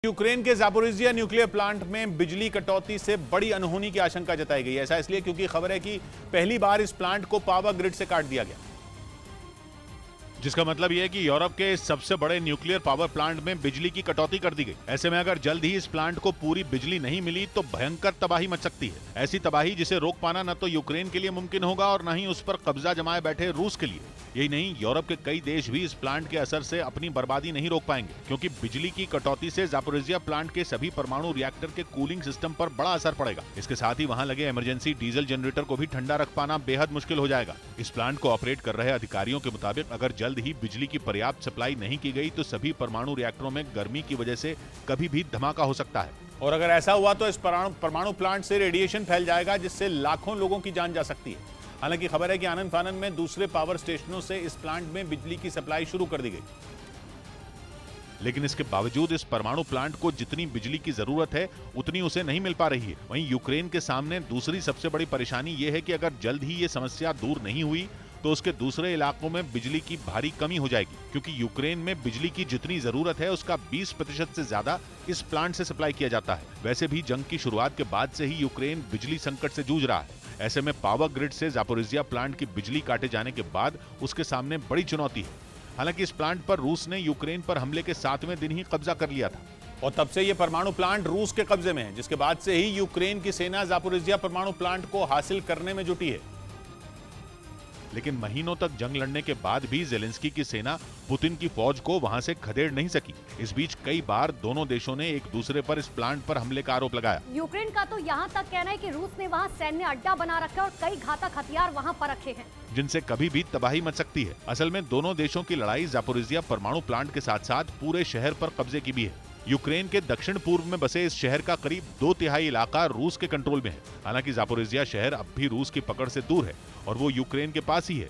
Ukraine के Zaporizhzhia nuclear plant में बिजली कटौती से बड़ी अनहोनी की आशंका जताई गई है। ऐसा इसलिए क्योंकि खबर है कि पहली बार इस प्लांट को पावर ग्रिड से काट दिया गया, जिसका मतलब यह है कि यूरोप के सबसे बड़े न्यूक्लियर पावर प्लांट में बिजली की कटौती कर दी गई। ऐसे में अगर जल्द ही इस प्लांट को पूरी बिजली नहीं मिली तो भयंकर तबाही मच सकती है। ऐसी तबाही जिसे रोक पाना न तो यूक्रेन के लिए मुमकिन होगा और न ही उस पर कब्जा जमाए बैठे रूस के लिए। यही नहीं, यूरोप के कई देश भी इस प्लांट के असर से अपनी बर्बादी नहीं रोक पाएंगे, क्योंकि बिजली की कटौती से ज़ापोरिज़िया प्लांट के सभी परमाणु रिएक्टर के कूलिंग सिस्टम पर बड़ा असर पड़ेगा। इसके साथ ही वहां लगे इमरजेंसी डीजल जनरेटर को भी ठंडा रख पाना बेहद मुश्किल हो जाएगा। इस प्लांट को ऑपरेट कर रहे अधिकारियों के मुताबिक अगर जल्द ही बिजली की पर्याप्त सप्लाई नहीं की गई तो सभी परमाणु रिएक्टरों में गर्मी की वजह से कभी भी धमाका हो सकता है। और अगर ऐसा हुआ तो इस परमाणु प्लांट से रेडिएशन फैल जाएगा, जिससे लाखों लोगों की जान जा सकती है। हालांकि खबर है कि आनन फानन में दूसरे पावर स्टेशनों से इस प्लांट में बिजली की सप्लाई शुरू कर दी गई, लेकिन इसके बावजूद इस परमाणु प्लांट को जितनी बिजली की जरूरत है उतनी उसे नहीं मिल पा रही है। वहीं यूक्रेन के सामने दूसरी सबसे बड़ी परेशानी यह है कि अगर जल्द ही ये समस्या दूर नहीं हुई तो उसके दूसरे इलाकों में बिजली की भारी कमी हो जाएगी, क्योंकि यूक्रेन में बिजली की जितनी जरूरत है उसका 20% से ज्यादा इस प्लांट से सप्लाई किया जाता है। वैसे भी जंग की शुरुआत के बाद से ही यूक्रेन बिजली संकट से जूझ रहा है। ऐसे में पावर ग्रिड से ज़ापोरिज़िया प्लांट की बिजली काटे जाने के बाद उसके सामने बड़ी चुनौती है। हालांकि इस प्लांट पर रूस ने यूक्रेन पर हमले के 7वें दिन ही कब्जा कर लिया था और तब से यह परमाणु प्लांट रूस के कब्जे में है, जिसके बाद से ही यूक्रेन की सेना ज़ापोरिज़िया परमाणु प्लांट को हासिल करने में जुटी है। लेकिन महीनों तक जंग लड़ने के बाद भी ज़ेलेंस्की की सेना पुतिन की फौज को वहां से खदेड़ नहीं सकी। इस बीच कई बार दोनों देशों ने एक दूसरे पर इस प्लांट पर हमले का आरोप लगाया। यूक्रेन का तो यहाँ तक कहना है कि रूस ने वहाँ सैन्य अड्डा बना रखा है और कई घातक हथियार वहाँ पर रखे हैं, जिनसे कभी भी तबाही मच सकती है। असल में दोनों देशों की लड़ाई ज़ापोरिज़िया परमाणु प्लांट के साथ साथ पूरे शहर पर कब्जे की भी है। यूक्रेन के दक्षिण पूर्व में बसे इस शहर का करीब 2/3 इलाका रूस के कंट्रोल में है। हालांकि ज़ापोरिज़िया शहर अब भी रूस की पकड़ से दूर है और वो यूक्रेन के पास ही है।